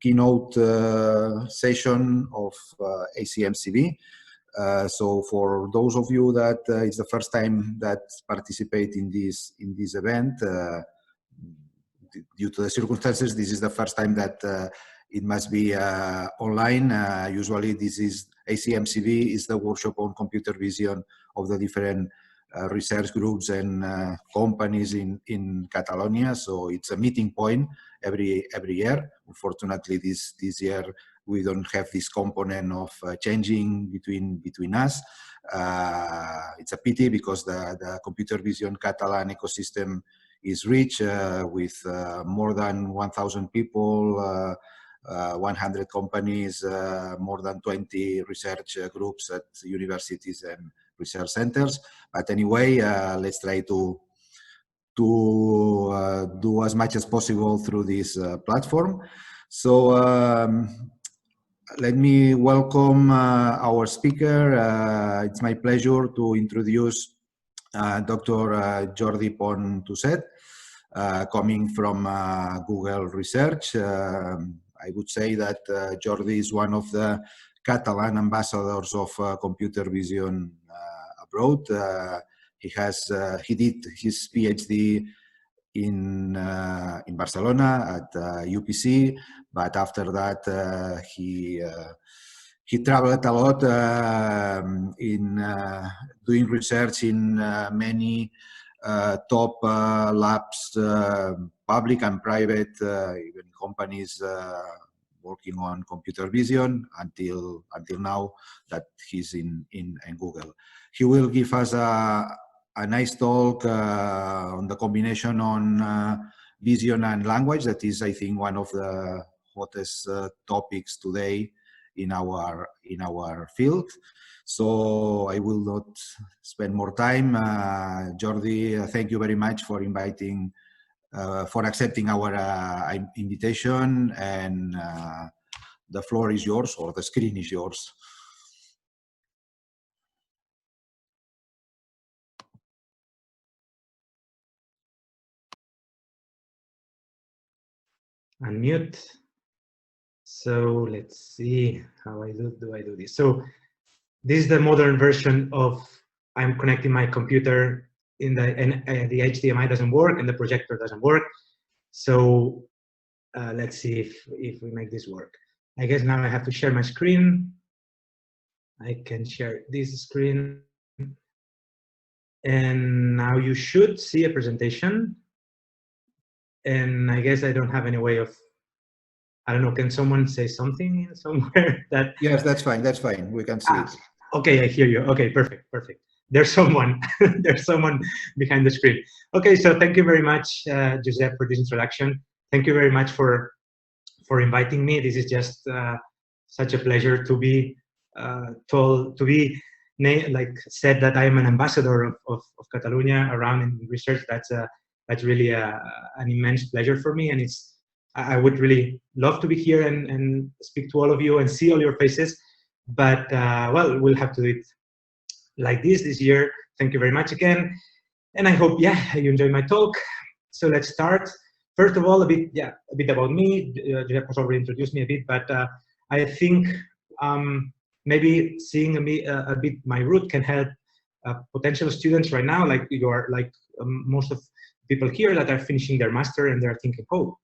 keynote session of ACMCV. So for those of you that it's the first time that participate in this event, due to the circumstances, this is the first time that it must be online. Usually this is ACMCV is the workshop on computer vision of the different research groups and companies in Catalonia. So it's a meeting point every year. Unfortunately, this year we don't have this component of changing between us. It's a pity because the computer vision Catalan ecosystem is rich with more than 1,000 people, 100 companies, more than 20 research groups at universities and research centers. But anyway, let's try to do as much as possible through this platform. So let me welcome our speaker. It's my pleasure to introduce Dr. Jordi Pont-Tuset, coming from Google Research. I would say that Jordi is one of the Catalan ambassadors of computer vision abroad. He did his PhD in Barcelona at UPC, but after that he traveled a lot in doing research in many top labs, public and private, even companies working on computer vision until now that he's in Google. He will give us a nice talk on the combination on vision and language. That is, I think, one of the hottest topics today in our field. So I will not spend more time. Jordi, thank you very much for accepting our invitation, and the floor is yours, or the screen is yours. Unmute. So let's see how I do this. So this is the modern version of I'm connecting my computer and the HDMI doesn't work and the projector doesn't work. So let's see if we make this work. I guess now I have to share my screen. I can share this screen. And now you should see a presentation. And I guess I don't have any way of, I don't know, can someone say something somewhere that? Yes, that's fine, we can see it. Okay, I hear you. Okay, perfect. There's someone, there's someone behind the screen. Okay, so thank you very much, Josep, for this introduction. Thank you very much for inviting me. This is just such a pleasure to be said that I am an ambassador of Catalonia around in research. That's really an immense pleasure for me, and I would really love to be here and speak to all of you and see all your faces. But well, we'll have to do it like this year. Thank you very much again, and I hope you enjoy my talk. So let's start. First of all, a bit about me. Jeff has already introduced me a bit, but I think maybe seeing a bit my route can help potential students right now, like you are, like most of people here that are finishing their master and they're thinking, oh,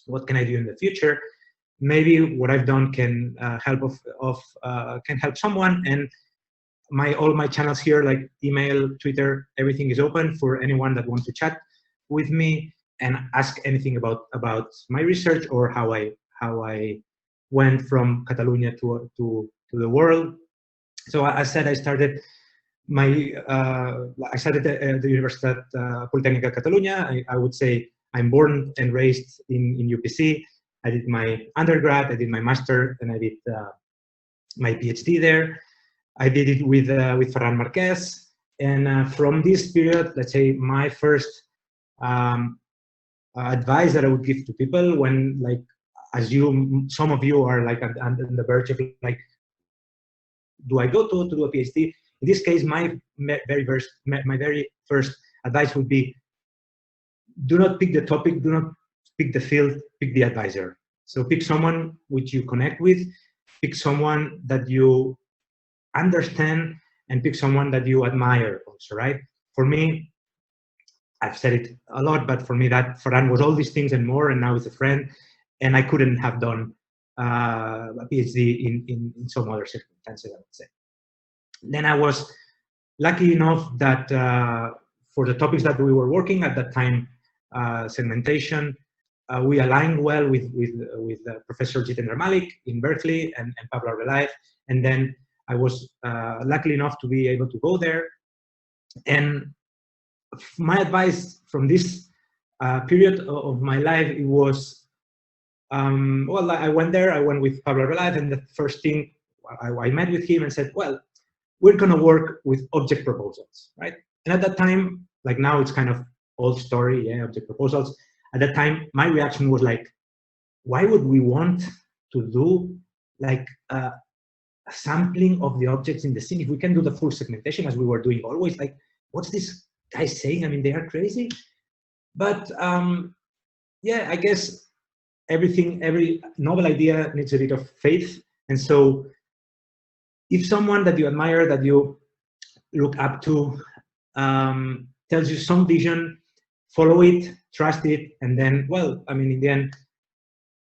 what can I do in the future? Maybe what I've done can help someone. And all my channels here, like email, Twitter, everything is open for anyone that wants to chat with me and ask anything about my research or how I went from Catalonia to the world. So as I said, I started at the Universitat Politècnica Catalunya. I would say I'm born and raised in UPC. I did my undergrad, I did my master, and I did my PhD there. I did it with Ferran Marquès. And from this period, let's say my first advice that I would give to people when, like, some of you are like on the verge of like, do I go to do a PhD? In this case, my very first advice would be, do not pick the topic, do not pick the field, pick the advisor. So pick someone which you connect with, pick someone that you understand, and pick someone that you admire also, right? For me, I've said it a lot, but for me, that Ferran was all these things and more, and now he's a friend, and I couldn't have done a PhD in some other circumstances, I would say. Then I was lucky enough that for the topics that we were working at that time, segmentation, we aligned well with Professor Jitendra Malik in Berkeley and Pablo Arbeláez, and then I was lucky enough to be able to go there. And my advice from this period of my life, it was, well, I went there, I went with Pablo Arbeláez, and the first thing, I met with him and said, well, we're gonna work with object proposals, right? And at that time, like now it's kind of old story, yeah, object proposals. At that time, my reaction was like, why would we want to do like a sampling of the objects in the scene if we can do the full segmentation as we were doing always? Like, what's this guy saying? I mean, they are crazy. But yeah, I guess every novel idea needs a bit of faith. And so if someone that you admire, that you look up to, tells you some vision, follow it, trust it, and then, well, I mean, in the end,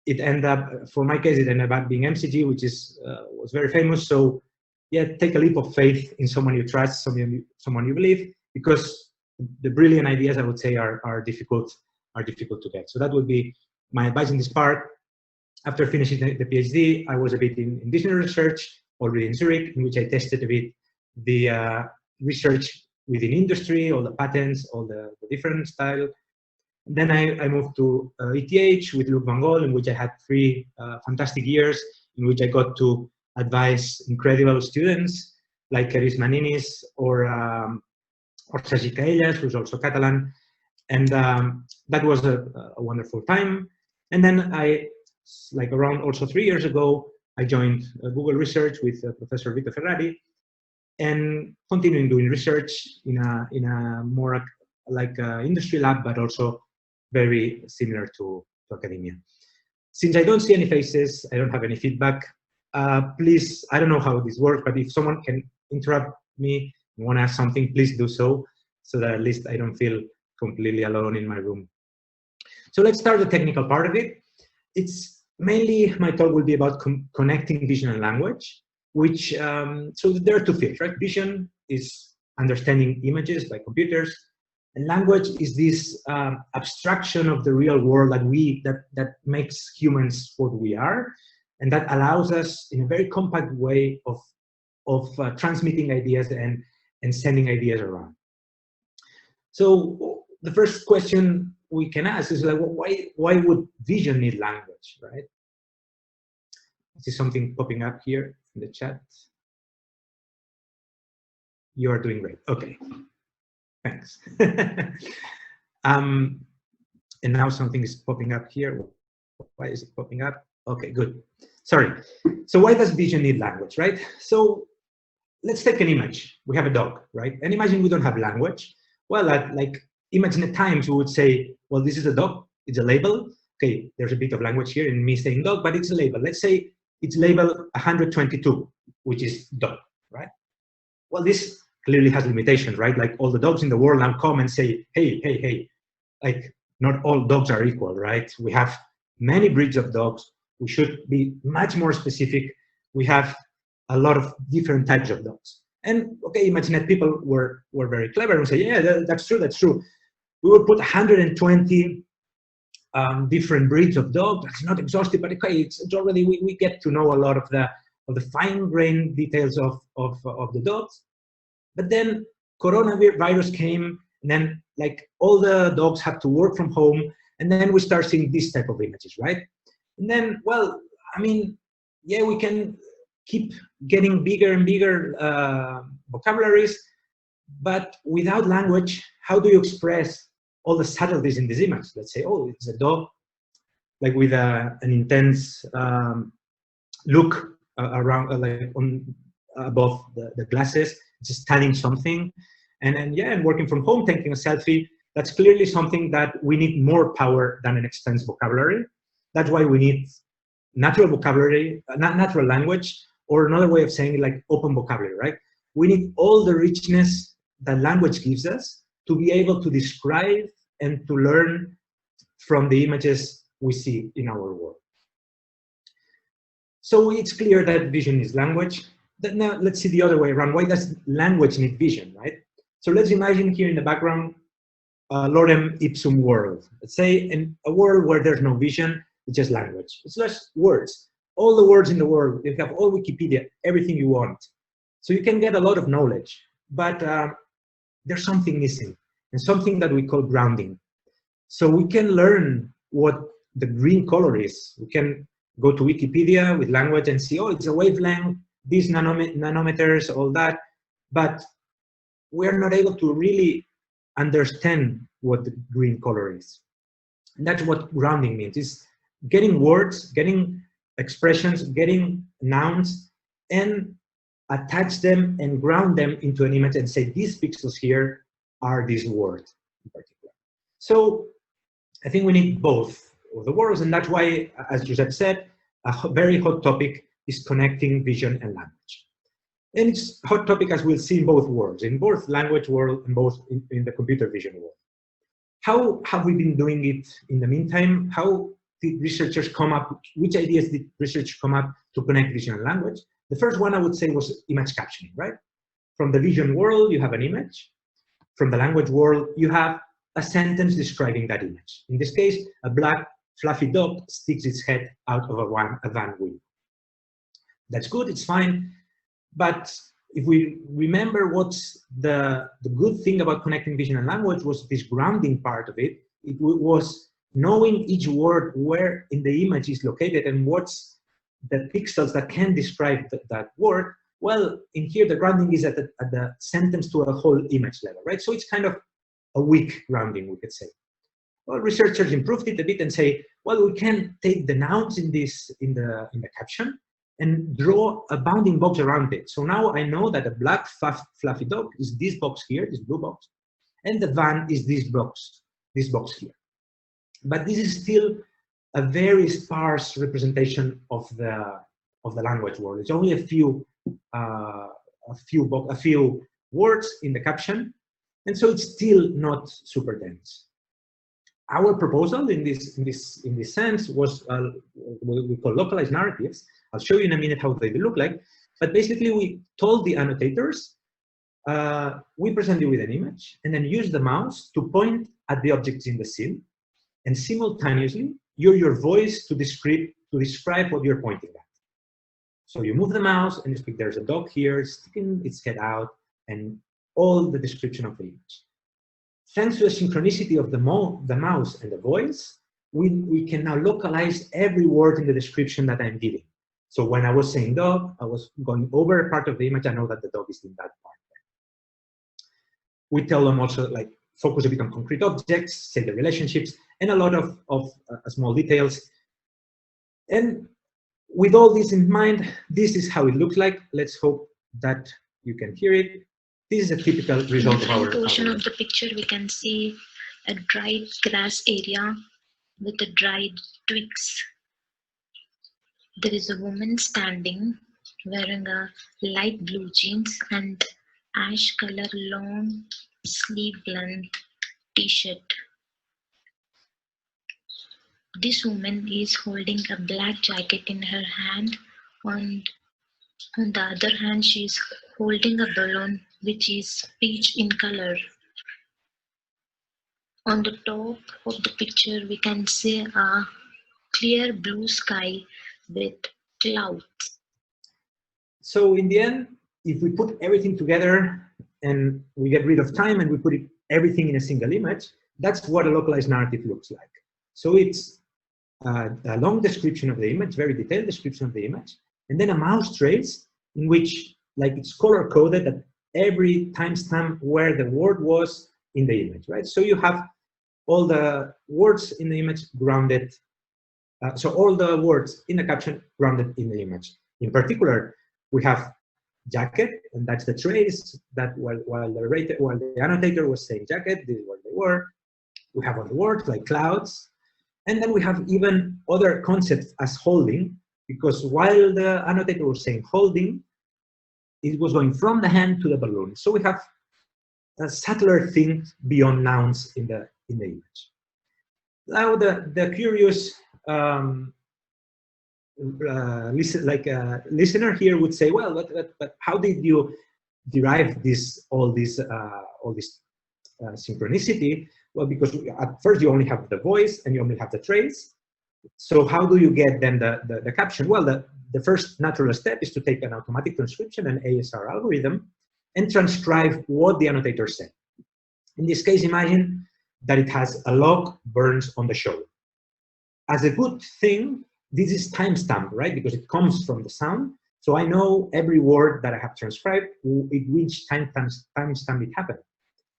it ended up, for my case, it ended up being MCG, which is was very famous. So yeah, take a leap of faith in someone you trust, someone you believe, because the brilliant ideas, I would say, are difficult to get. So that would be my advice in this part. After finishing the PhD, I was a bit in dictionary research already in Zurich, in which I tested a bit the research within industry, all the patents, all the different style. And then I moved to ETH with Luc van Gogh, in which I had 3 fantastic years, in which I got to advise incredible students like Eris Maninis or Sergi Caellas, who's also Catalan. And that was a wonderful time. And then like around also 3 years ago, I joined Google Research with Professor Vito Ferrari, and continuing doing research in a more like industry lab, but also very similar to academia. Since I don't see any faces, I don't have any feedback, please, I don't know how this works, but if someone can interrupt me and want to ask something, please do so that at least I don't feel completely alone in my room. So let's start the technical part of it. It's mainly, my talk will be about connecting vision and language, which, so there are 2 fields, right? Vision is understanding images by computers, and language is this abstraction of the real world that makes humans what we are, and that allows us in a very compact way of transmitting ideas and sending ideas around. So the first question we can ask is like, well, why would vision need language, right? I see something popping up here in the chat. You are doing great. Okay, thanks. And now something is popping up here. Why is it popping up? Okay, good. Sorry. So why does vision need language, right? So let's take an image. We have a dog, right? And imagine we don't have language. Well, like imagine at times we would say, well, this is a dog. It's a label. Okay, there's a bit of language here in me saying dog, but it's a label. Let's say it's label 122, which is dog, right? Well, this clearly has limitations, right? Like all the dogs in the world now come and say, hey, like not all dogs are equal, right? We have many breeds of dogs. We should be much more specific. We have a lot of different types of dogs. And okay, imagine that people were very clever and say, yeah, that's true. We would put 120 different breeds of dogs. That's not exhaustive, but okay, it's already, we get to know a lot of the fine-grained details of the dogs. But then coronavirus came, and then like all the dogs had to work from home, and then we start seeing this type of images, right? And then, well, I mean, yeah, we can keep getting bigger and bigger vocabularies, but without language, how do you express all the subtleties in this image? Let's say, oh, it's a dog, like with an intense look around, like on above the glasses, just studying something, and yeah, and working from home, taking a selfie. That's clearly something that we need more power than an extensive vocabulary. That's why we need natural vocabulary, not natural language, or another way of saying it, like open vocabulary, right? We need all the richness that language gives us to be able to describe and to learn from the images we see in our world. So it's clear that vision is language. Now let's see the other way around. Why does language need vision, right? So let's imagine here in the background, lorem ipsum world. Let's say in a world where there's no vision, it's just language. It's just words. All the words in the world. You have all Wikipedia, everything you want. So you can get a lot of knowledge, but there's something missing, and something that we call grounding. So we can learn what the green color is. We can go to Wikipedia with language and see, oh, it's a wavelength, these nanometers, all that, but we're not able to really understand what the green color is. And that's what grounding means, is getting words, getting expressions, getting nouns, and attach them and ground them into an image and say, these pixels here are this word in particular. So I think we need both of the worlds, and that's why, as Josep said, a very hot topic is connecting vision and language. And it's a hot topic, as we'll see, in both worlds, in both language world and both in the computer vision world. How have we been doing it in the meantime? How did researchers come up, which ideas did researchers come up to connect vision and language? The first one I would say was image captioning, right? From the vision world, you have an image. From the language world, you have a sentence describing that image. In this case, a black fluffy dog sticks its head out of a van window. That's good, it's fine. But if we remember what's the good thing about connecting vision and language was this grounding part of it. It was knowing each word where in the image is located and what's the pixels that can describe that word. Well, in here, the grounding is at the sentence to a whole image level, right? So it's kind of a weak grounding, we could say. Well, researchers improved it a bit and say, well, we can take the nouns in the caption and draw a bounding box around it. So now I know that a black fluffy dog is this box here, this blue box, and the van is this box here. But this is still a very sparse representation of the language world. It's only a few words in the caption, and so it's still not super dense. Our proposal in this sense was what we call localized narratives. I'll show you in a minute how they look like. But basically, we told the annotators, we present you with an image, and then use the mouse to point at the objects in the scene, and simultaneously use your voice to describe what you're pointing at. So you move the mouse, and you speak, there's a dog here sticking its head out, and all the description of the image. Thanks to the synchronicity of the mouse and the voice, we can now localize every word in the description that I'm giving. So when I was saying dog, I was going over a part of the image. I know that the dog is in that part. We tell them also, like, focus a bit on concrete objects, say the relationships, and a lot of small details. And with all this in mind, this is how it looks like. Let's hope that you can hear it. This is a typical result of our portion of the picture. We can see a dried grass area with the dried twigs. There is a woman standing wearing a light blue jeans and ash color long sleeve length t-shirt. This woman is holding a black jacket in her hand, and on the other hand she is holding a balloon which is peach in color. On the top of the picture we can see a clear blue sky with clouds. So in the end, if we put everything together and we get rid of time and we put everything in a single image, that's what a localized narrative looks like. So it's a long description of the image, very detailed description of the image, and then a mouse trace in which, like, it's color coded at every timestamp where the word was in the image, right? So you have all the words in the image grounded. So all the words in the caption grounded in the image. In particular, we have jacket, and that's the trace that while the annotator was saying jacket, this is what they were. We have other words like clouds, And then we have even other concepts as holding, because while the annotator was saying holding, it was going from the hand to the balloon. So we have a subtler thing beyond nouns in the image. Now the curious listener here would say, well, but how did you derive all this synchronicity? Well, because at first you only have the voice and you only have the trace. So how do you get then the caption? Well, the first natural step is to take an automatic transcription, an ASR algorithm, and transcribe what the annotator said. In this case, imagine that it has a log burns on the show. As a good thing, this is timestamped, right? Because it comes from the sound. So I know every word that I have transcribed, at which timestamp it happened.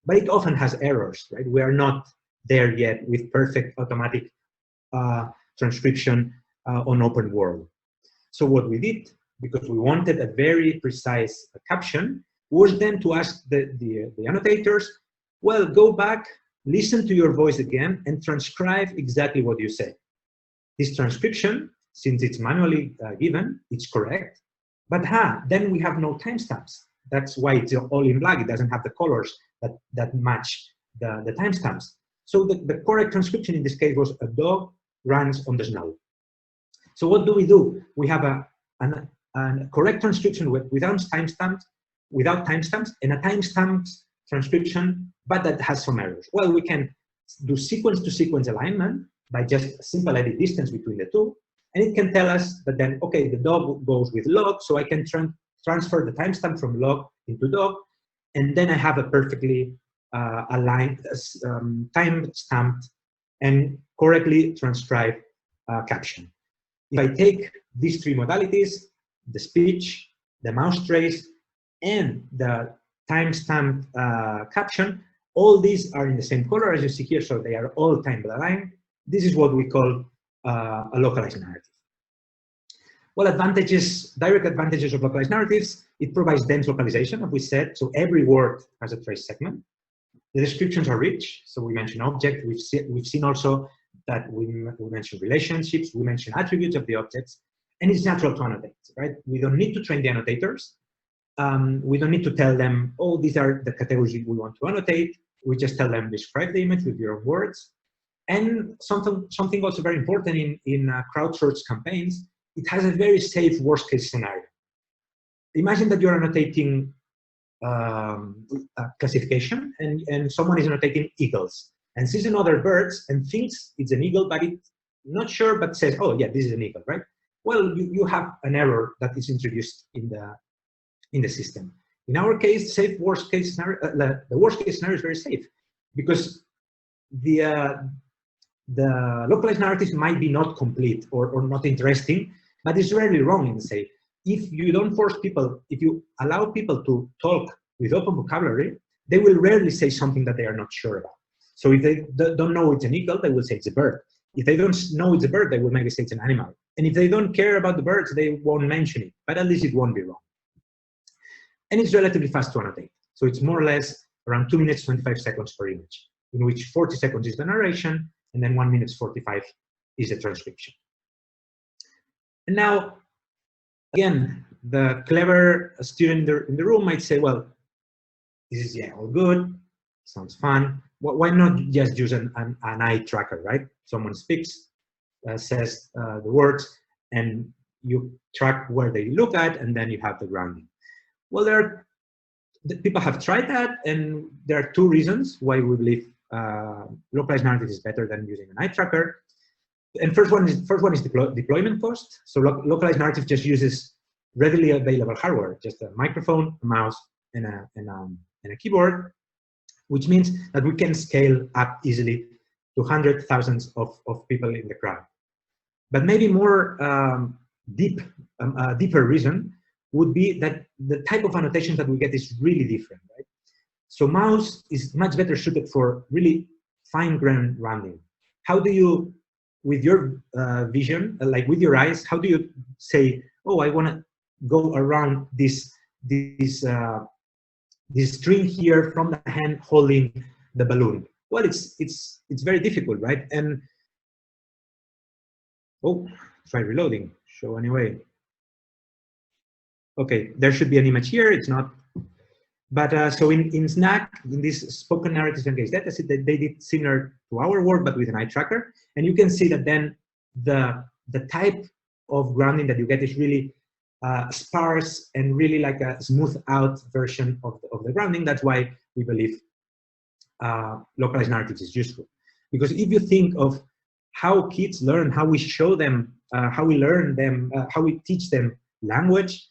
But it often has errors, right? We are not there yet with perfect automatic transcription on open world. So what we did, because we wanted a very precise caption, was then to ask the annotators, well, go back, listen to your voice again, and transcribe exactly what you say. This transcription, since it's manually given, it's correct. But then we have no timestamps. That's why it's all in black. It doesn't have the colors that match the timestamps. So the correct transcription in this case was a dog runs on the snow. So what do? We have a correct transcription without timestamps, and a timestamped transcription, but that has some errors. Well, we can do sequence-to-sequence alignment by just a simple edit distance between the two, and it can tell us that then, okay, the dog goes with log, so I can transfer the timestamp from log into dog, and then I have a perfectly aligned, time-stamped, and correctly transcribed caption. If I take these three modalities, the speech, the mouse trace, and the timestamped caption, all these are in the same color as you see here, so they are all time-aligned. This is what we call a localized narrative. Well, direct advantages of localized narratives, it provides dense localization, as we said, so every word has a trace segment. The descriptions are rich, so we mentioned object, we've seen also that we mentioned relationships, we mentioned attributes of the objects, and it's natural to annotate, right? We don't need to train the annotators. We don't need to tell them, oh, these are the categories we want to annotate. We just tell them, describe the image with your own words. And something also very important in crowdsourced campaigns, it has a very safe worst case scenario. Imagine that you're annotating a classification and someone is annotating eagles and sees another birds and thinks it's an eagle, but it's not sure, but says, oh yeah, this is an eagle, right? Well, you have an error that is introduced in the system. In our case, the worst case scenario is very safe because the localized narrative might be not complete or not interesting, but it's rarely wrong in say. If you don't force people, if you allow people to talk with open vocabulary, they will rarely say something that they are not sure about. So if they don't know it's an eagle, they will say it's a bird. If they don't know it's a bird, they will maybe say it's an animal. And if they don't care about the birds, they won't mention it, but at least it won't be wrong. And it's relatively fast to annotate. So it's more or less around 2 minutes, 25 seconds per image, in which 40 seconds is the narration, and then 1 minute 45 is the transcription. And now, again, the clever student in the room might say, well, this is all good, sounds fun. Why not just use an eye tracker, right? Someone speaks, says the words, and you track where they look at, and then you have the grounding. Well, people have tried that, and there are two reasons why we believe localized narrative is better than using an eye tracker. And first one is deployment cost. So localized narrative just uses readily available hardware, just a microphone, a mouse, and a keyboard, which means that we can scale up easily to hundreds, thousands of people in the crowd. But maybe more deeper reason would be that the type of annotation that we get is really different, right? So mouse is much better suited for really fine-grained rounding. How do you, with your vision, like with your eyes, how do you say, oh, I want to go around this string here from the hand holding the balloon? Well, it's very difficult, right? And Oh, try reloading. Show anyway. Okay, there should be an image here. It's not. But so in SNAC, in this spoken narratives and case dataset, they did similar to our work, but with an eye tracker. And you can see that then the type of grounding that you get is really sparse and really like a smooth out version of the grounding. That's why we believe localized narratives is useful. Because if you think of how kids learn, how we show them, how we learn them, how we teach them language,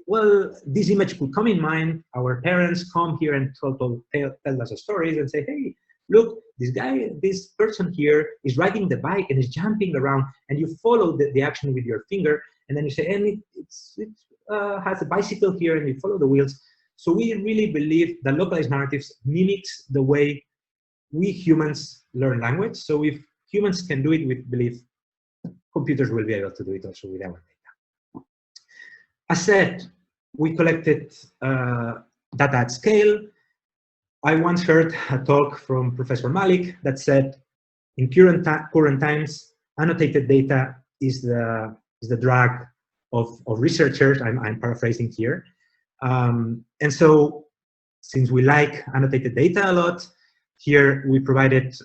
well, this image could come in mind. Our parents come here and tell us stories and say, hey, look, this person here is riding the bike and is jumping around, and you follow the action with your finger, and then you say, and it has a bicycle here, and you follow the wheels. So we really believe that localized narratives mimics the way we humans learn language. So if humans can do it, we believe computers will be able to do it also with our data. As said, we collected data at scale. I once heard a talk from Professor Malik that said, in current times, annotated data is the drug of researchers. I'm paraphrasing here. And so, since we like annotated data a lot, here we provided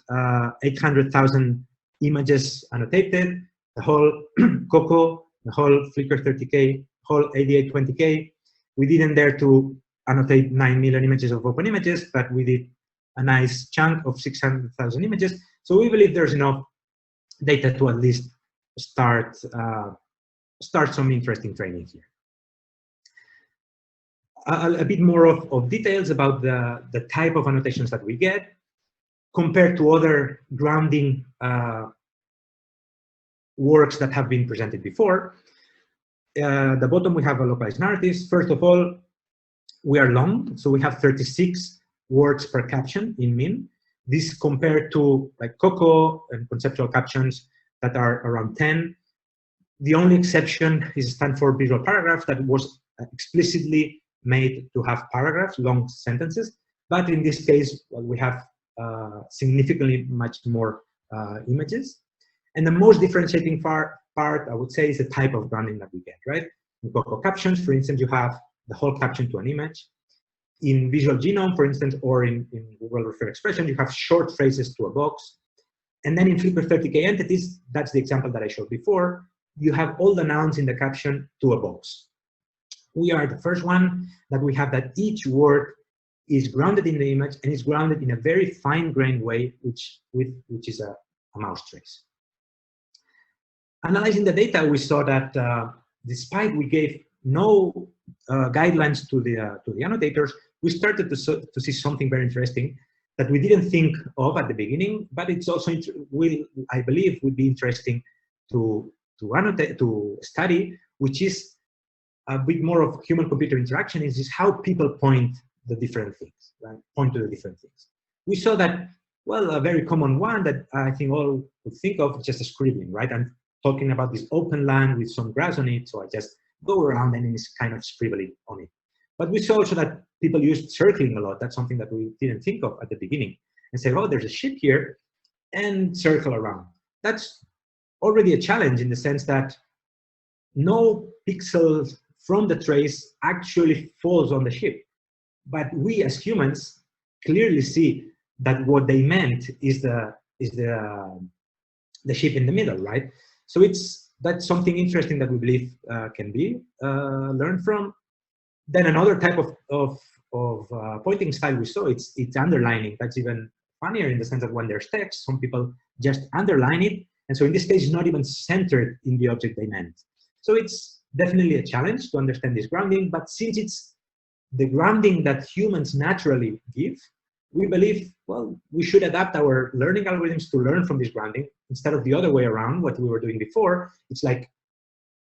800,000 images annotated, the whole COCO, the whole Flickr 30K, whole 8820K. We didn't dare to annotate 9 million images of open images, but we did a nice chunk of 600,000 images. So we believe there's enough data to at least start some interesting training here. A bit more of details about the type of annotations that we get compared to other grounding works that have been presented before. The bottom, we have a localized narratives. First of all, we are long, so we have 36 words per caption in min. This compared to like COCO and conceptual captions that are around 10. The only exception is Stanford visual paragraph that was explicitly made to have paragraphs, long sentences. But in this case, well, we have significantly much more images. And the most differentiating part, I would say, is the type of grounding that we get, right? In COCO captions, for instance, you have the whole caption to an image. In Visual Genome, for instance, or in Google Refer Expression, you have short phrases to a box. And then in Flickr 30K entities, that's the example that I showed before, you have all the nouns in the caption to a box. We are the first one that we have that each word is grounded in the image and is grounded in a very fine-grained way, which is a mouse trace. Analyzing the data, we saw that despite we gave no guidelines to the annotators, we started to see something very interesting that we didn't think of at the beginning, but it's also I believe would be interesting to study, which is a bit more of human-computer interaction. Is how people point the different things, right? Point to the different things. We saw that, well, a very common one that I think all would think of is just a scribbling, right? I'm talking about this open land with some grass on it, so I just go around and it's kind of scribbling on it. But we saw also that people used circling a lot. That's something that we didn't think of at the beginning, and say, oh, there's a ship here, and circle around. That's already a challenge in the sense that no pixels from the trace actually falls on the ship. But we as humans clearly see that what they meant is the ship in the middle, right? So that's something interesting that we believe can be learned from. Then another type of pointing style we saw, it's underlining. That's even funnier in the sense that when there's text, some people just underline it. And so in this case, it's not even centered in the object they meant. So it's definitely a challenge to understand this grounding, but since it's the grounding that humans naturally give, we believe, well, we should adapt our learning algorithms to learn from this grounding instead of the other way around, what we were doing before. It's like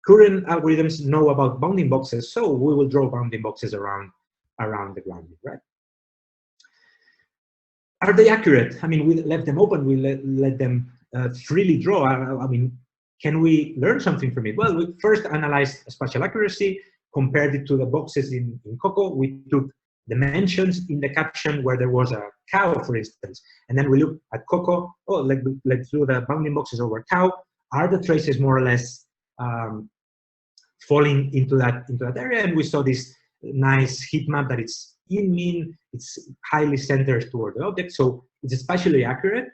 current algorithms know about bounding boxes, so we will draw bounding boxes around the grounding, right? Are they accurate? I mean, we left them open, we let them freely draw. I mean, can we learn something from it? Well, we first analyzed spatial accuracy, compared it to the boxes in COCO. We took dimensions in the caption where there was a cow, for instance, and then we looked at COCO. Oh, let's do the bounding boxes over cow. are the traces more or less falling into that area? And we saw this nice heat map that it's in mean, it's highly centered toward the object, so it's spatially accurate.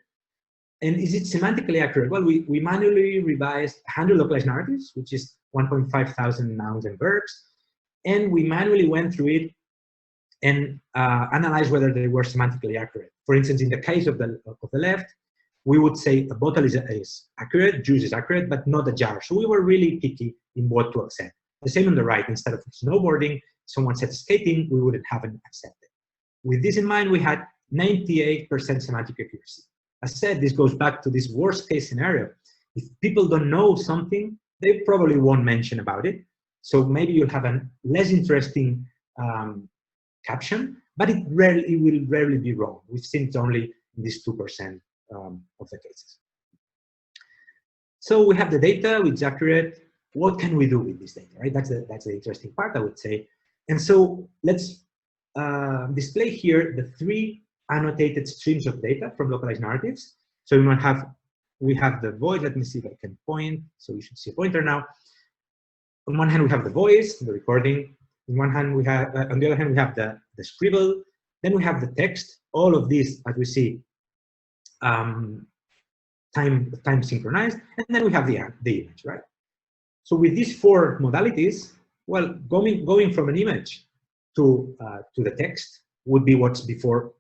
And is it semantically accurate? Well, we manually revised 100 localized narratives, which is 1,500 nouns and verbs, and we manually went through it and analyzed whether they were semantically accurate. For instance, in the case of the left, we would say a bottle is accurate, juice is accurate, but not a jar. So we were really picky in what to accept. The same on the right. Instead of snowboarding, someone said skating, we wouldn't have it accepted. With this in mind, we had 98% semantic accuracy. As said, this goes back to this worst case scenario. If people don't know something, they probably won't mention about it. So maybe you'll have a less interesting caption, but it will rarely be wrong. We've seen it only in this 2% of the cases. So we have the data, which is accurate. What can we do with this data, right? That's the interesting part, I would say. And so let's display here the 3 annotated streams of data from localized narratives. So we have the voice. Let me see if I can point. So you should see a pointer now. On one hand, we have the voice, the recording. On one hand, we have, on the other hand, we have the scribble. Then we have the text. All of these, as we see, time synchronized. And then we have the image, right? So with these 4 modalities, well, going from an image to the text would be what's before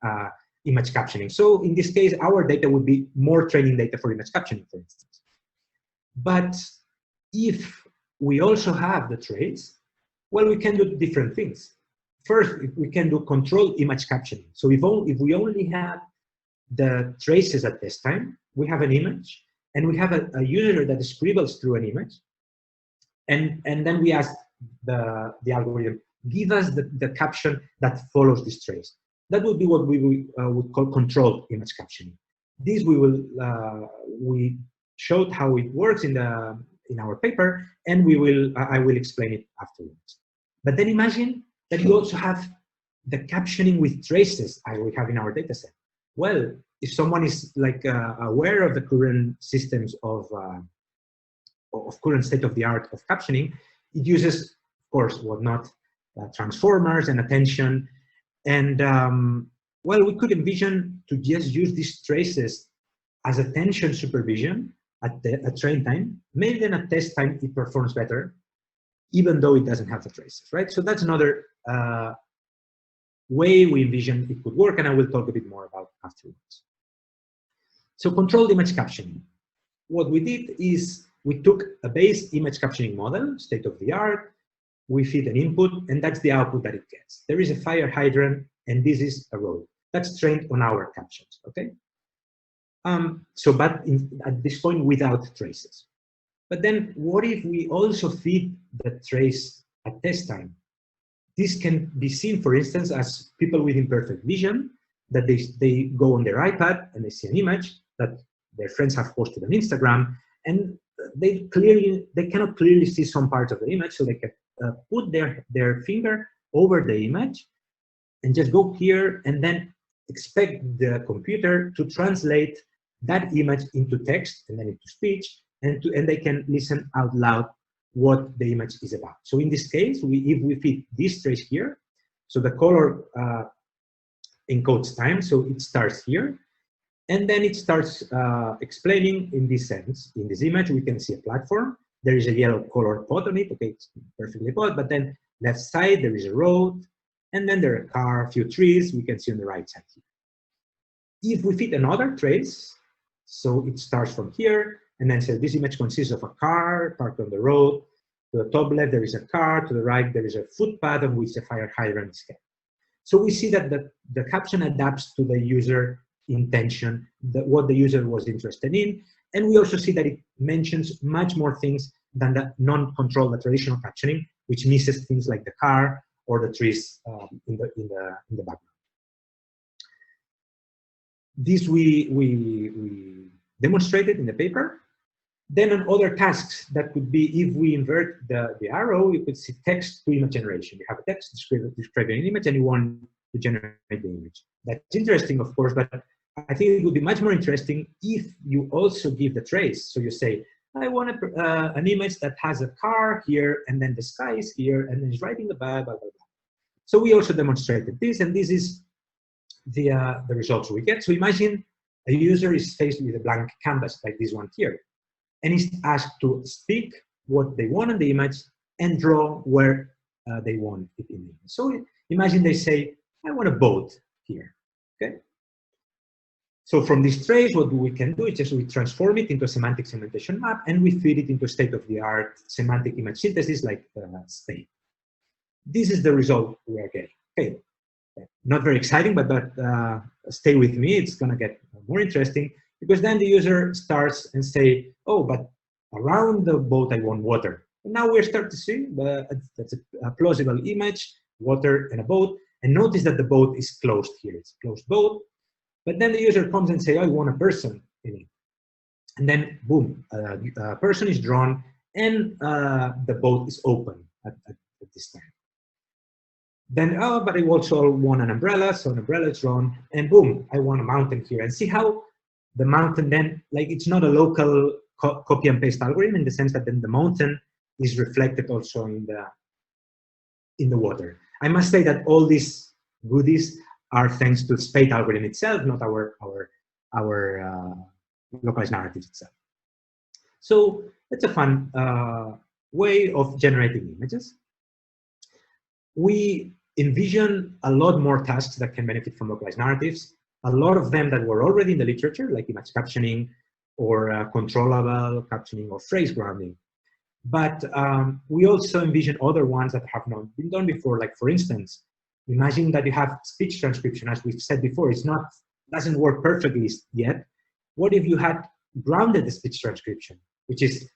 image captioning. So in this case, our data would be more training data for image captioning, for instance. But if we also have the trace, well, we can do different things. First, we can do controlled image captioning. So if we only have the traces at this time, we have an image, and we have a user that scribbles through an image, and then we ask the algorithm, give us the caption that follows this trace. That would be what we would call controlled image captioning. This we showed how it works in our paper, and I will explain it afterwards. But then imagine that you also have the captioning with traces as we have in our dataset. Well, if someone is like aware of the current systems of current state-of-the-art of captioning, it uses, of course, whatnot, transformers and attention. And well, we could envision to just use these traces as attention supervision at train time. Maybe then at test time it performs better, even though it doesn't have the traces, right? So that's another way we envision it could work, and I will talk a bit more about afterwards. So controlled image captioning. What we did is we took a base image captioning model, state-of-the-art, we feed an input, and that's the output that it gets. There is a fire hydrant, and this is a road. That's trained on our captions, okay? But at this point, without traces. But then what if we also feed the trace at test time? This can be seen, for instance, as people with imperfect vision, that they go on their iPad and they see an image that their friends have posted on Instagram, and they cannot clearly see some parts of the image, so they can put their finger over the image and just go here and then expect the computer to translate that image into text and then into speech, and they can listen out loud what the image is about. So in this case, if we feed this trace here, so the color encodes time, so it starts here, and then it starts explaining in this sense. In this image, we can see a platform. There is a yellow color pot on it. Okay, it's perfectly put, but then left side, there is a road, and then there are a car, a few trees we can see on the right side here. If we feed another trace, so it starts from here, and then says this image consists of a car parked on the road. To the top left, there is a car. To the right, there is a footpath on which a fire hydrant is kept. So we see that the caption adapts to the user intention, what the user was interested in. And we also see that it mentions much more things than the non-controlled, the traditional captioning, which misses things like the car or the trees in the background. This we demonstrated in the paper. Then on other tasks, that could be if we invert the arrow, you could see text to image generation. You have a text describing an image and you want to generate the image. That's interesting, of course, but I think it would be much more interesting if you also give the trace. So you say, I want an image that has a car here, and then the sky is here, and then it's riding the blah, blah, blah, blah. So we also demonstrated this, and this is the results we get. So imagine a user is faced with a blank canvas like this one here, and is asked to speak what they want in the image and draw where they want it in the image. So imagine they say, I want a boat here, okay? So from this trace, what we can do is just we transform it into a semantic segmentation map, and we feed it into state-of-the-art semantic image synthesis like state. This is the result we are getting. Okay, not very exciting, but stay with me. It's going to get more interesting, because then the user starts and say, oh, but around the boat I want water. And now we're starting to see that's a plausible image, water and a boat. And notice that the boat is closed here. It's a closed boat. But then the user comes and say, oh, I want a person in it. And then, boom, a person is drawn, and the boat is open at this time. Then, oh, but I also want an umbrella, so an umbrella is drawn, and boom, I want a mountain here. And see how the mountain then, like, it's not a local copy and paste algorithm, in the sense that then the mountain is reflected also in the water. I must say that all these goodies are thanks to the spate algorithm itself, not our localized narratives itself. So it's a fun way of generating images. We envision a lot more tasks that can benefit from localized narratives. A lot of them that were already in the literature, like image captioning or controllable captioning or phrase grounding. But we also envision other ones that have not been done before. Like, for instance, imagine that you have speech transcription. As we've said before, doesn't work perfectly yet. What if you had grounded the speech transcription, which is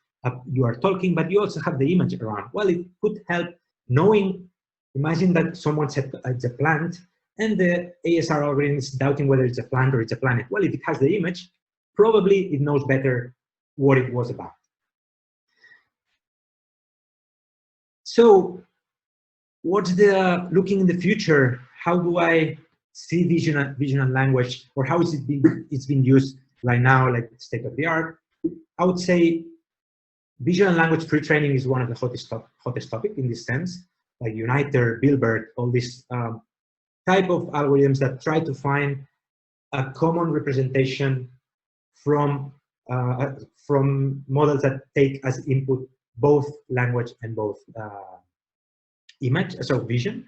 you are talking, but you also have the image around? Well, it could help knowing. Imagine that someone said it's a plant, and the ASR algorithm is doubting whether it's a plant or it's a planet. Well, if it has the image, probably it knows better what it was about. So what's looking in the future? How do I see vision and language, or how is it's being used right now, like state of the art? I would say vision and language pre-training is one of the hottest topic in this sense. Like Uniter, Bilbert, all these type of algorithms that try to find a common representation from models that take as input both language and both image, so vision.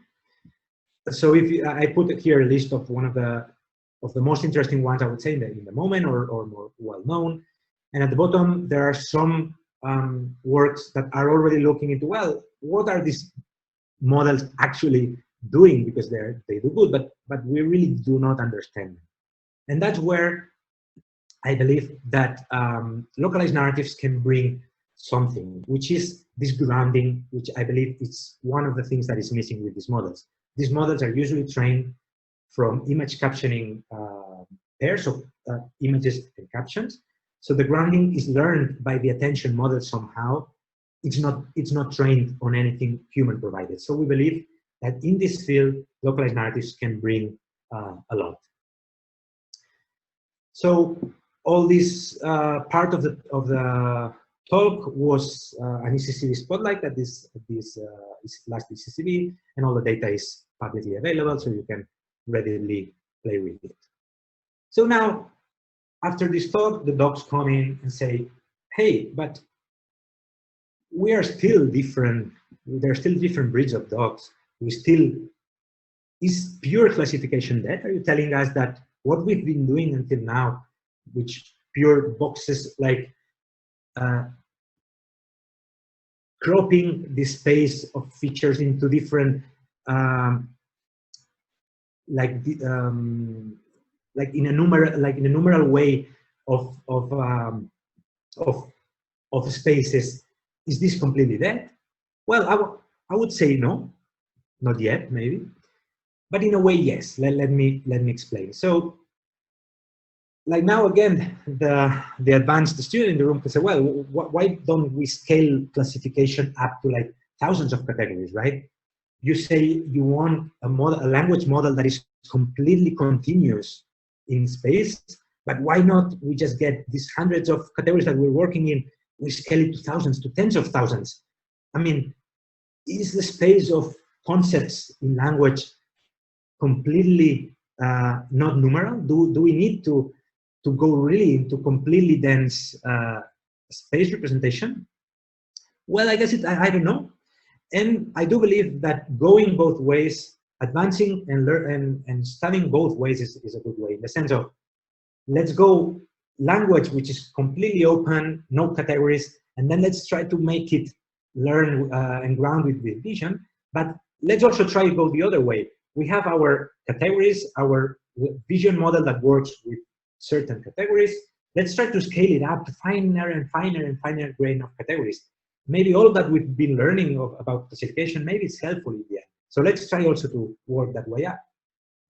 So if I put here a list of one of the most interesting ones, I would say in the moment, or more well known. And at the bottom there are some works that are already looking into, well, what are these models actually doing, because they do good, but we really do not understand them. And that's where I believe that localized narratives can bring something, which is this grounding, which I believe is one of the things that is missing with these models. These models are usually trained from image captioning pairs of images and captions. So the grounding is learned by the attention model somehow. It's not trained on anything human provided. So we believe that in this field, localized narratives can bring a lot. So all this part of the talk was an ACMCV spotlight that is last ACMCV, and all the data is publicly available, so you can readily play with it. So now, after this talk, the docs come in and say, hey, but we are still different. There are still different breeds of dogs. Is pure classification dead? Are you telling us that what we've been doing until now, which pure boxes like cropping the space of features into different, like in a numeral way of spaces, is this completely dead? Well, I would say no, not yet, maybe, but in a way, yes. Let me explain. So, like now again, the advanced student in the room can say, well, why don't we scale classification up to like thousands of categories, right? You say you want a language model that is completely continuous in space, but why not we just get these hundreds of categories that we're working in we scale it to thousands, to tens of thousands. I mean, is the space of concepts in language completely not numeral? Do we need to go really into completely dense space representation? Well, I guess I don't know. And I do believe that going both ways, advancing and studying both ways is a good way, in the sense of, let's go language which is completely open, no categories, and then let's try to make it learn and ground with vision. But let's also try to go the other way. We have our categories, our vision model that works with certain categories. Let's try to scale it up to finer and finer and finer grain of categories. Maybe all that we've been learning about classification, maybe it's helpful in the end. So let's try also to work that way up.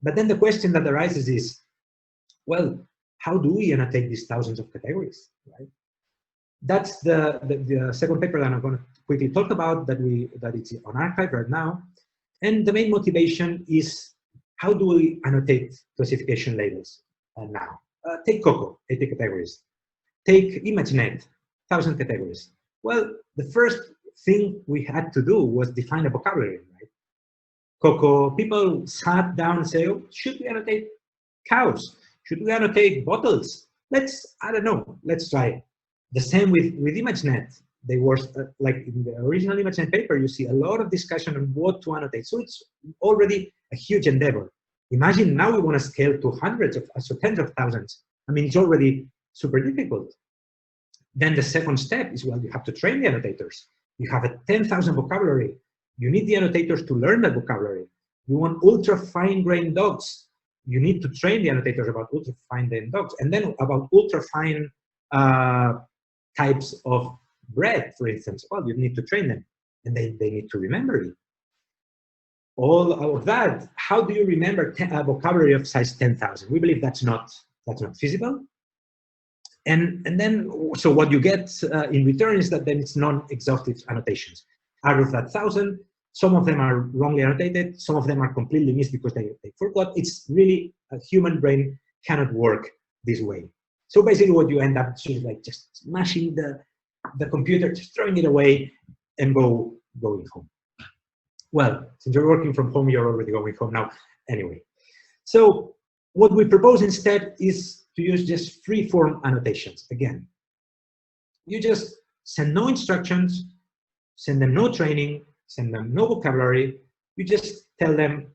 But then the question that arises is, well, how do we annotate these thousands of categories, right? That's the second paper that I'm going to quickly talk about, that it's on archive right now. And the main motivation is, how do we annotate classification labels now? Take COCO, 80 categories. Take ImageNet, 1,000 categories. Well, the first thing we had to do was define a vocabulary, right? COCO, people sat down and say, oh, should we annotate cows? Should we annotate bottles? I don't know, let's try it. The same with ImageNet. They were, like in the original ImageNet paper, you see a lot of discussion on what to annotate. So it's already a huge endeavor. Imagine now we want to scale to hundreds of, so tens of thousands. I mean, it's already super difficult. Then the second step is, well, you have to train the annotators. You have a 10,000 vocabulary. You need the annotators to learn that vocabulary. You want ultra fine-grained dogs. You need to train the annotators about ultra fine-grained dogs. And then about ultra fine types of bread, for instance. Well, you need to train them, and they need to remember it. All of that, how do you remember a vocabulary of size 10,000? We believe that's not feasible. And then, so what you get in return is that then it's non-exhaustive annotations. Out of that 1,000, some of them are wrongly annotated, some of them are completely missed because they forgot. It's really, a human brain cannot work this way. So basically what you end up is like just smashing the computer, just throwing it away and going home. Well, since you're working from home, you're already going home now anyway. So what we propose instead is to use just free-form annotations. Again, you just send no instructions, send them no training, send them no vocabulary. You just tell them,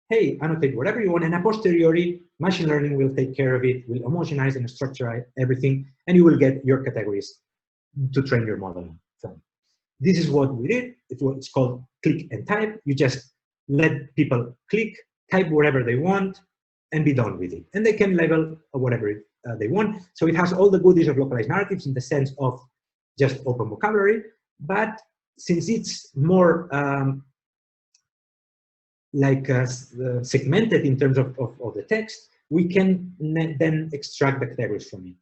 hey, annotate whatever you want, and a posteriori, machine learning will take care of it, will homogenize and structure everything, and you will get your categories to train your model from. This is what we did. It's called click and type. You just let people click, type whatever they want, and be done with it. And they can label whatever they want. So it has all the goodies of localized narratives in the sense of just open vocabulary, but since it's more segmented in terms of the text, we can then extract the categories from it.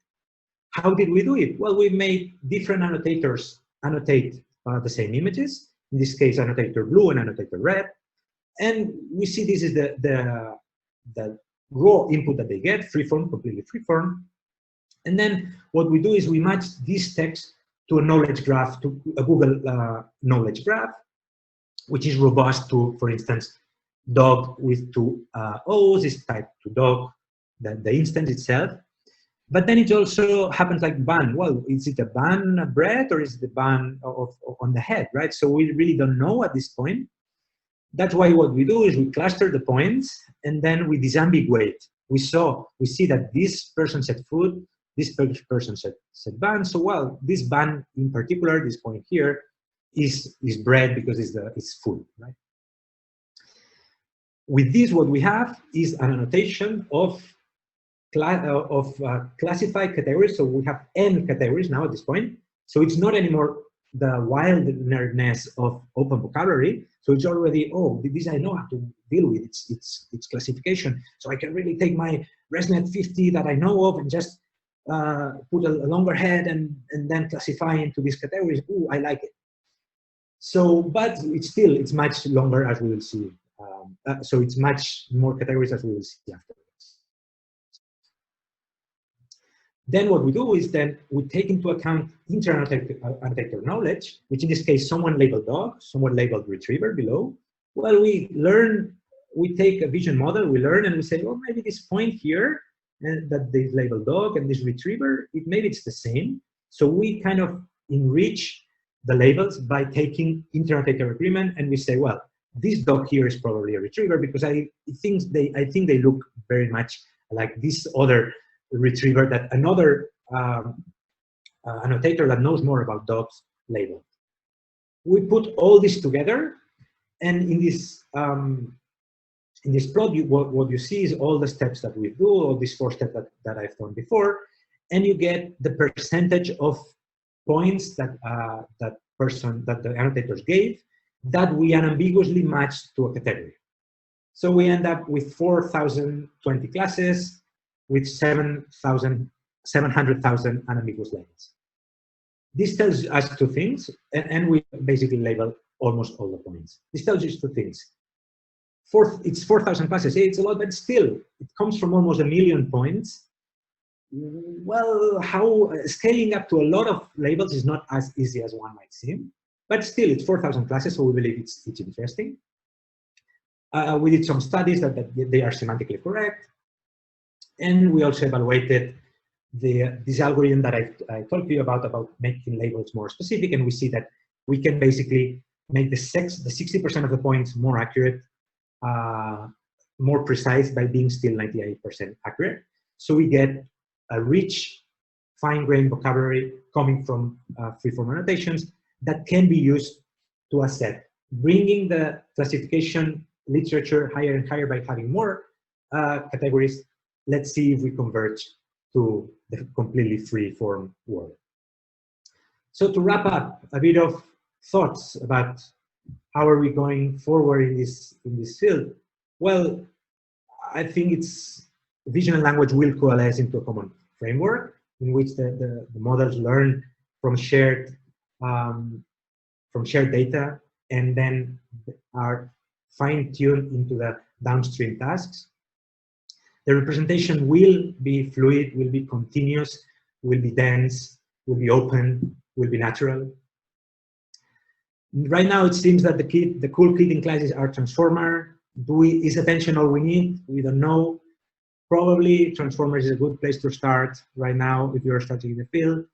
How did we do it? Well, we made different annotators annotate the same images. In this case, annotator blue and annotator red. And we see this is the raw input that they get, freeform, completely freeform. And then what we do is we match this text to a knowledge graph, to a Google knowledge graph, which is robust to, for instance, dog with two O's is typed to dog, the instance itself. But then it also happens like bun. Well, is it a bun bread or is it the bun on the head, right? So we really don't know at this point. That's why what we do is we cluster the points and then we disambiguate. We see that this person said food, this person said bun. So well, this bun in particular, this point here, is bread because it's food, right? With this, what we have is an annotation of classified categories. So we have n categories now at this point. So it's not anymore the wildness of open vocabulary. So it's already, oh, this I know how to deal with. It's classification. So I can really take my ResNet 50 that I know of and just put a longer head and then classify into these categories. Ooh, I like it. So, but it's much longer, as we will see. So it's much more categories, as we will see afterwards. Then what we do is then we take into account inter-annotator knowledge, which in this case, someone labeled dog, someone labeled retriever below. Well, we learn, we take a vision model, we learn, and we say, well, maybe this point here, and that this labeled dog and this retriever, maybe it's the same. So we kind of enrich the labels by taking inter-annotator agreement, and we say, well, this dog here is probably a retriever because I think they look very much like this other retriever that another annotator that knows more about dogs labeled. We put all this together, and in this plot, what you see is all the steps that we do, all these 4 steps that I've done before, and you get the percentage of points that the annotators gave that we unambiguously matched to a category. So we end up with 4,020 classes with 700,000 unambiguous labels. This tells us 2 things, and we basically label almost all the points. This tells us 2 things. It's 4,000 classes. It's a lot, but still, it comes from almost 1 million points. Well, how scaling up to a lot of labels is not as easy as one might seem, but still, it's 4,000 classes, so we believe it's interesting. We did some studies that they are semantically correct. And we also evaluated this algorithm that I talked to you about making labels more specific. And we see that we can basically make the 60% of the points more accurate, more precise by being still 98% accurate. So we get a rich, fine-grained vocabulary coming from freeform annotations that can be used to assess, bringing the classification literature higher and higher by having more categories. Let's see if we converge to the completely free-form world. So to wrap up, a bit of thoughts about how are we going forward in this field. Well, I think it's vision and language will coalesce into a common framework in which the models learn from shared data and then are fine-tuned into the downstream tasks. The representation will be fluid, will be continuous, will be dense, will be open, will be natural. Right now, it seems that the cool kid in classes are transformer. Is attention all we need? We don't know. Probably transformers is a good place to start right now if you're starting in the field.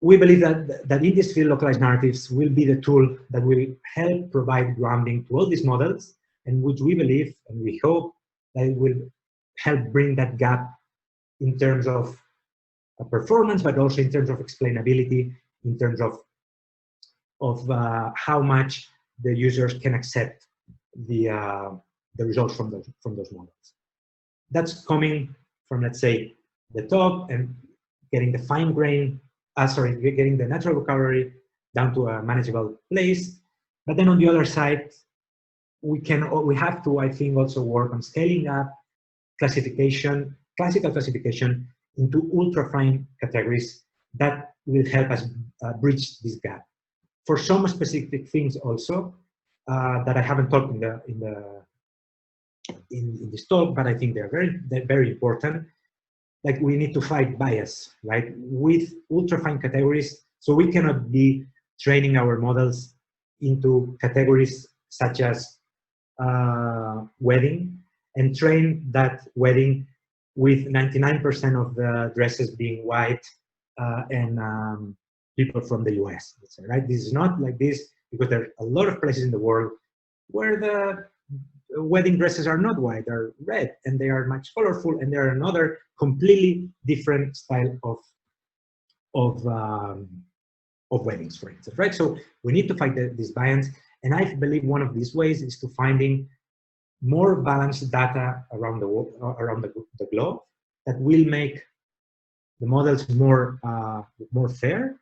We believe that in this field, localized narratives will be the tool that will help provide grounding to all these models, and which we believe and we hope that it will help bring that gap in terms of performance, but also in terms of explainability, in terms of how much the users can accept the results from those models. That's coming from, let's say, the top and getting the fine-grained, getting the natural vocabulary down to a manageable place. But then on the other side, we have to, I think, also work on scaling up classification, classical classification, into ultra-fine categories that will help us bridge this gap. For some specific things also that I haven't talked in this talk, but I think they're very important. Like we need to fight bias, right? With ultra-fine categories, so we cannot be training our models into categories such as wedding and train that wedding with 99% of the dresses being white and people from the US, let's say, right? This is not like this because there are a lot of places in the world where the wedding dresses are not white, they're red, and they are much colorful, and they're another completely different style of weddings, for instance, right? So we need to fight this bias, and I believe one of these ways is to finding more balanced data around the globe that will make the models more fair.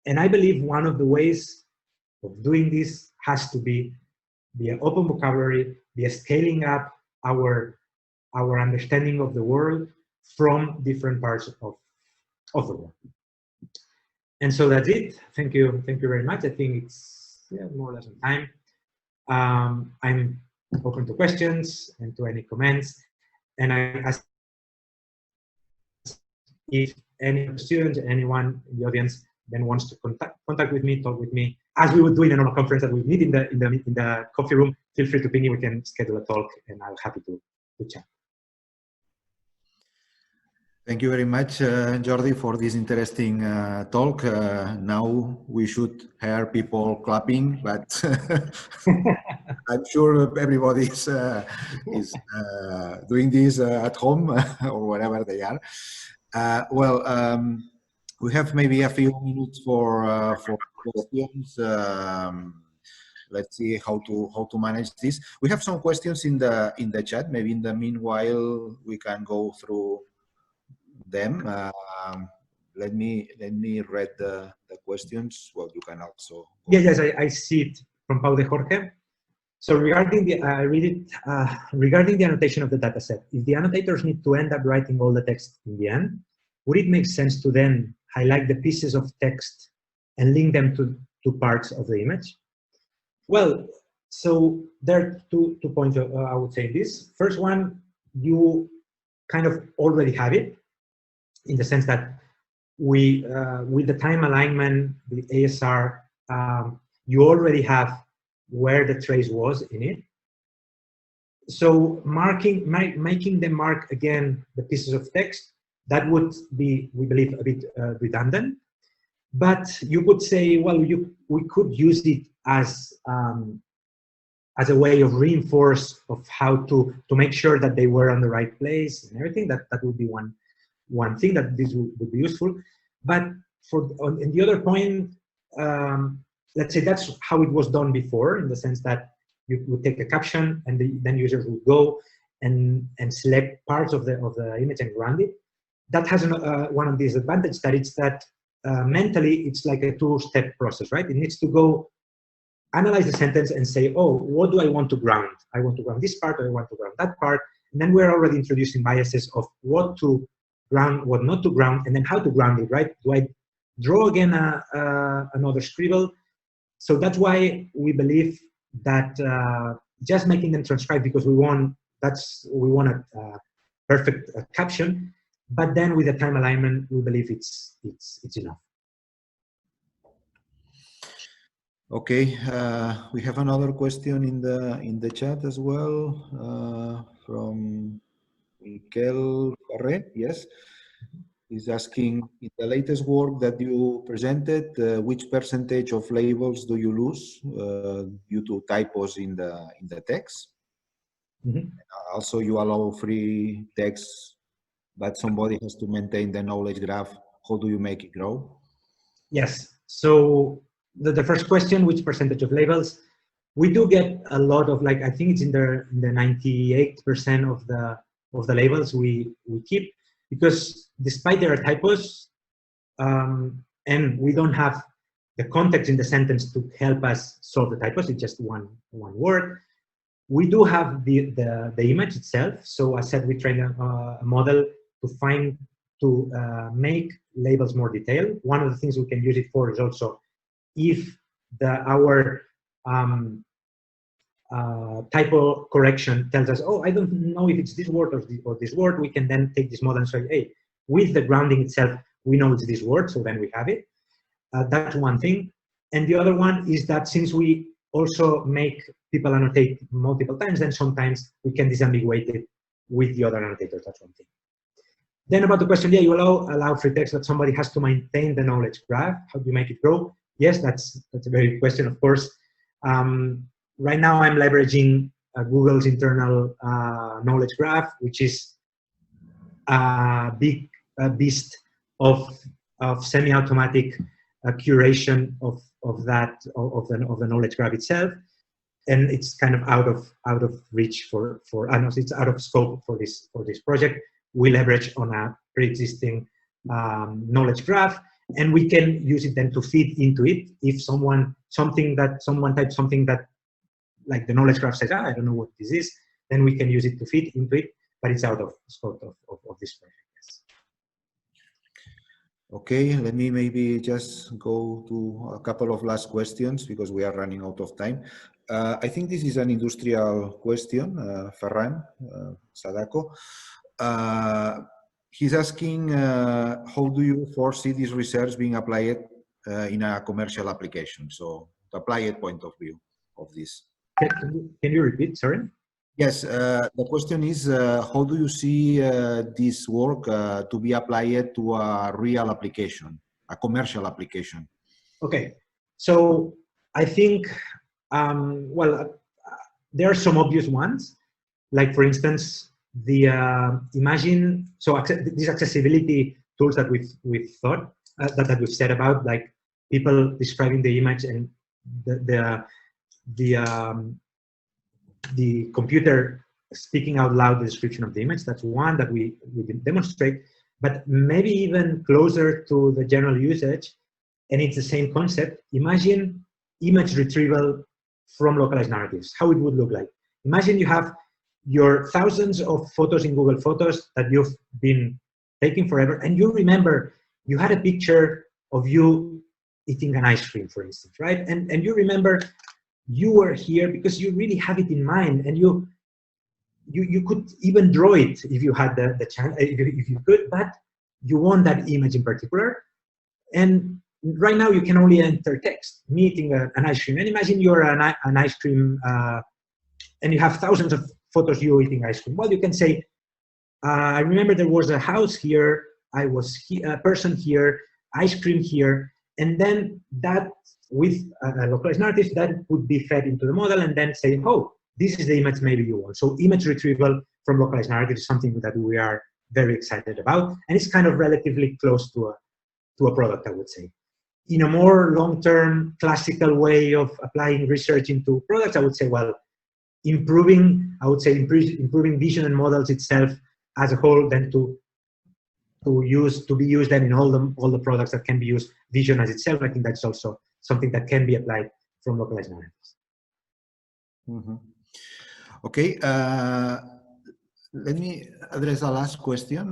And I believe one of the ways of doing this has to be an open vocabulary, be a scaling up our understanding of the world from different parts of the world. And so that's it. Thank you very much. I think it's more or less on time. I'm open to questions and to any comments. And I ask if any of the students, anyone in the audience then wants to contact with me, talk with me, as we would do in a normal conference that we meet in the coffee room, feel free to ping me. We can schedule a talk, and I'm happy to chat. Thank you very much, Jordi, for this interesting talk. Now we should hear people clapping, but I'm sure everybody is doing this at home or wherever they are. We have maybe a few minutes for questions. Let's see how to manage this. We have some questions in the chat. Maybe in the meanwhile we can go through them. Let me read the questions. Well, you can also. Yes, I see it from Pau de Jorge. So regarding the regarding the annotation of the dataset, if the annotators need to end up writing all the text in the end, would it make sense to then highlight the pieces of text and link them to parts of the image? Well, so there are two points I would say this. First one, you kind of already have it, in the sense that we, with the time alignment, the ASR, you already have where the trace was in it. So making them mark again the pieces of text, that would be, we believe, a bit redundant. But you could say, well, we could use it as a way of reinforce of how to make sure that they were on the right place and everything. That would be one thing that this would be useful. But in the other point, let's say that's how it was done before, in the sense that you would take a caption and then users would go and select parts of the image and ground it. That has one of these advantages, that it's that mentally it's like a two-step process, right? It needs to go analyze the sentence and say, oh, what do I want to ground? I want to ground this part, or I want to ground that part. And then we're already introducing biases of what to ground, what not to ground, and then how to ground it, right? Do I draw again another scribble? So that's why we believe that just making them transcribe, because we want a perfect caption, but then with the time alignment, we believe it's enough. Okay, we have another question in the chat as well from Miquel Barret. Yes, he's asking, in the latest work that you presented, which percentage of labels do you lose due to typos in the text? Mm-hmm. Also, you allow free text, but somebody has to maintain the knowledge graph. How do you make it grow? Yes. So the first question, which percentage of labels? We do get a lot of, like, I think it's in the 98% of the labels we keep, because despite there are typos, and we don't have the context in the sentence to help us solve the typos, it's just one word. We do have the image itself. So I said we train a model to make labels more detailed. One of the things we can use it for is also if our typo correction tells us, oh, I don't know if it's this word or this word, we can then take this model and say, hey, with the grounding itself, we know it's this word, so then we have it. That's one thing. And the other one is that since we also make people annotate multiple times, then sometimes we can disambiguate it with the other annotators. That's one thing. Then about the question, yeah, you allow free text, but somebody has to maintain the knowledge graph. How do you make it grow? Yes, that's a very good question, of course. Right now I'm leveraging Google's internal knowledge graph, which is a big beast of semi-automatic curation of the knowledge graph itself, and it's kind of out of reach for it's out of scope for this project. We leverage on a pre-existing knowledge graph, and we can use it then to feed into it. If someone types something that, like, the knowledge graph says, I don't know what this is, then we can use it to feed into it, but it's out of scope of this project. Yes. Okay, let me maybe just go to a couple of last questions because we are running out of time. I think this is an industrial question, Ferran Sadako. he's asking, how do you foresee this research being applied in a commercial application? So, the applied point of view of this. Can you repeat? Sorry. Yes, the question is, how do you see this work to be applied to a real application, a commercial application? Okay, so I think, well, there are some obvious ones, like for instance, the imagine, so these accessibility tools that we've thought, that we've said about, like people describing the image and the computer speaking out loud the description of the image. That's one that we can demonstrate, but maybe even closer to the general usage, and it's the same concept. Imagine image retrieval from localized narratives, how it would look like. Imagine you have your thousands of photos in Google Photos that you've been taking forever, and you remember you had a picture of you eating an ice cream, for instance, right? And you remember you were here because you really have it in mind, and you could even draw it if you had the chance, if you could, but you want that image in particular. And right now you can only enter text, me eating an ice cream. And imagine you're an ice cream, and you have thousands of photos you eating ice cream. Well, you can say, I remember there was a house here, I was a person here, ice cream here, and then that with a localized narrative, that would be fed into the model and then say, oh, this is the image maybe you want. So image retrieval from localized narrative is something that we are very excited about, and it's kind of relatively close to a product, I would say. In a more long-term classical way of applying research into products, I would say, well, improving vision and models itself as a whole, then to be used then in all the products that can be used, vision as itself. I think that's also something that can be applied from localized narratives. Mm-hmm. Okay, let me address the last question.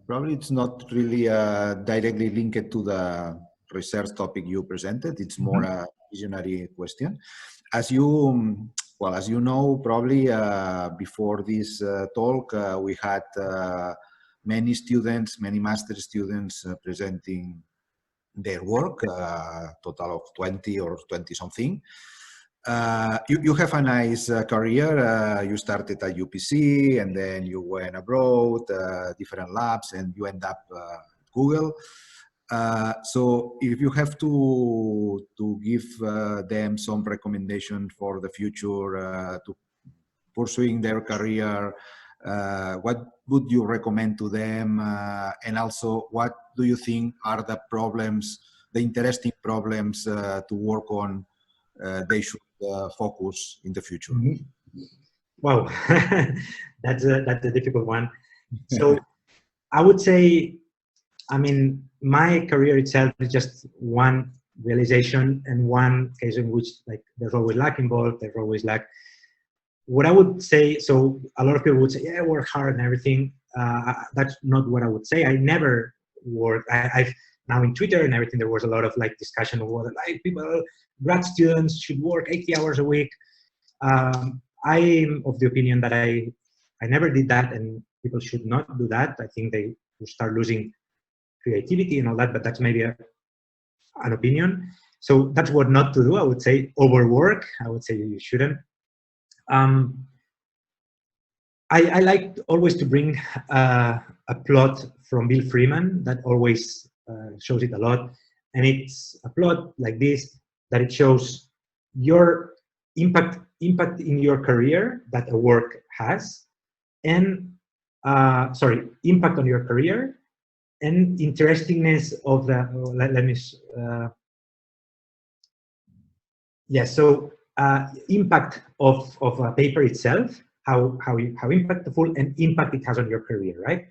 Probably it's not really directly linked to the research topic you presented. It's more a visionary question. As you know, probably before this talk, we had many master students presenting their work, total of 20 or 20 something. You have a nice career. You started at UPC and then you went abroad, different labs, and you end up at Google. So if you have to give them some recommendation for the future to pursuing their career, what would you recommend to them? And also, what do you think are the problems, the interesting problems to work on they should focus in the future? Wow, that's a difficult one. So I would say, I mean, my career itself is just one realization and one case in which, like, there's always luck involved, there's always luck. What I would say, so a lot of people would say, yeah, work hard and everything. That's not what I would say. I never work. I've now in Twitter and everything, there was a lot of like discussion of whether like people, grad students should work 80 hours a week. I'm of the opinion that I never did that, and people should not do that. I think they will start losing creativity and all that, but that's maybe an opinion. So that's what not to do. I would say overwork. I would say you shouldn't. I like always to bring a plot from Bill Freeman that always shows it a lot. And it's a plot like this, that it shows your impact in your career that a work has, and impact on your career, and interestingness of the, impact of a paper itself, how impactful and impact it has on your career, right?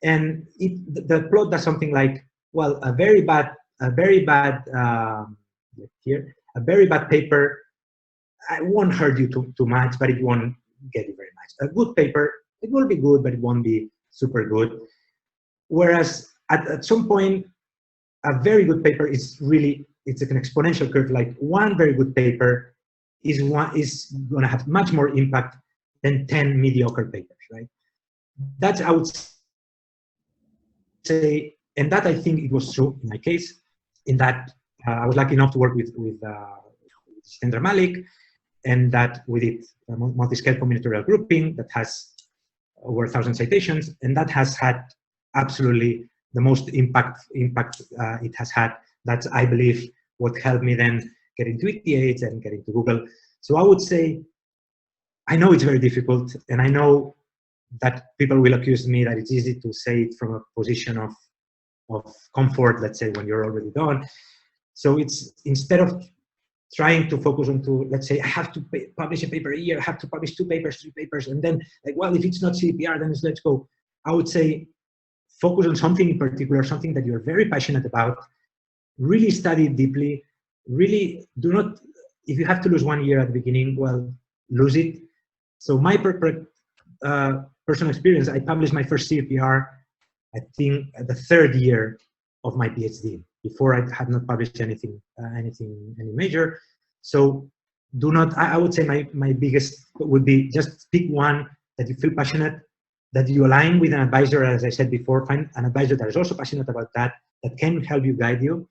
And the plot does something like, well, a very bad paper, it won't hurt you too much, but it won't get you very much. A good paper, it will be good, but it won't be super good. Whereas at some point, a very good paper is really, it's an exponential curve. Like one very good paper is going to have much more impact than 10 mediocre papers, right? That's, I would say, and that I think it was true in my case, in that I was lucky enough to work with Jitendra Malik, and that we did a multi-scale combinatorial grouping that has over 1,000 citations, and that has had absolutely the most impact it has had. That's, I believe, what helped me then get into ETH and get into Google. So I would say, I know it's very difficult, and I know that people will accuse me that it's easy to say it from a position of comfort, let's say, when you're already done. So it's, instead of trying to focus on to, let's say, I have to publish a paper a year, I have to publish 2 papers, 3 papers, and then, like, well, if it's not CDPR, then let's go. I would say focus on something in particular, something that you're very passionate about, really study it deeply, really do not, if you have to lose 1 year at the beginning, well, lose it. So my personal experience, I published my first CDPR, I think, at the 3rd year of my PhD. Before, I had not published any major. So do not, I would say my biggest would be just pick one that you feel passionate, that you align with an advisor, as I said before, find an advisor that is also passionate about that can help you, guide you,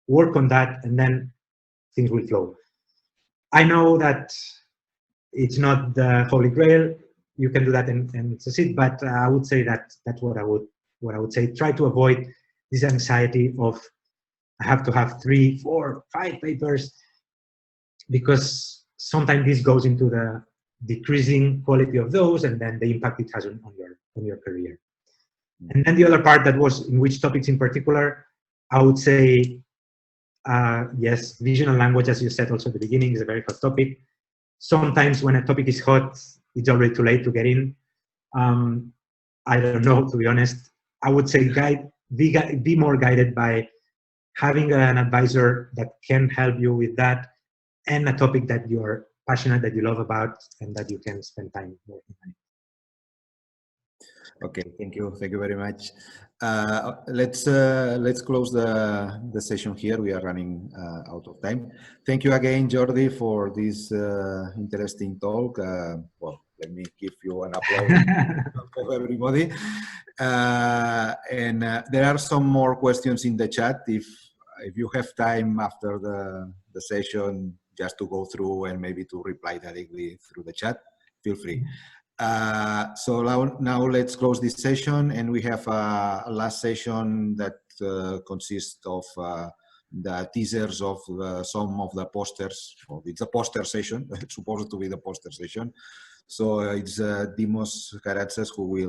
work on that, and then things will flow. I know that it's not the holy grail. You can do that and succeed, but I would say that's what I would say. Try to avoid this anxiety of I have to have 3, 4, 5 papers, because sometimes this goes into the decreasing quality of those, and then the impact it has on your career. And then the other part that was in which topics in particular, I would say, yes, vision and language, as you said also at the beginning, is a very hot topic. Sometimes when a topic is hot, it's already too late to get in. I don't know, to be honest. I would say be more guided by having an advisor that can help you with that, and a topic that you're passionate, that you love about, and that you can spend time working on it. Okay, thank you very much. Let's close the session here. We are running out of time. Thank you again, Jordi, for this interesting talk. Well, let me give you an applause for everybody. And there are some more questions in the chat. If you have time after the session, just to go through and maybe to reply directly through the chat, feel free. So now let's close this session, and we have a last session that consists of the teasers of some of the posters. Well, it's a poster session. It's supposed to be the poster session. So it's Dimos Karatsas who will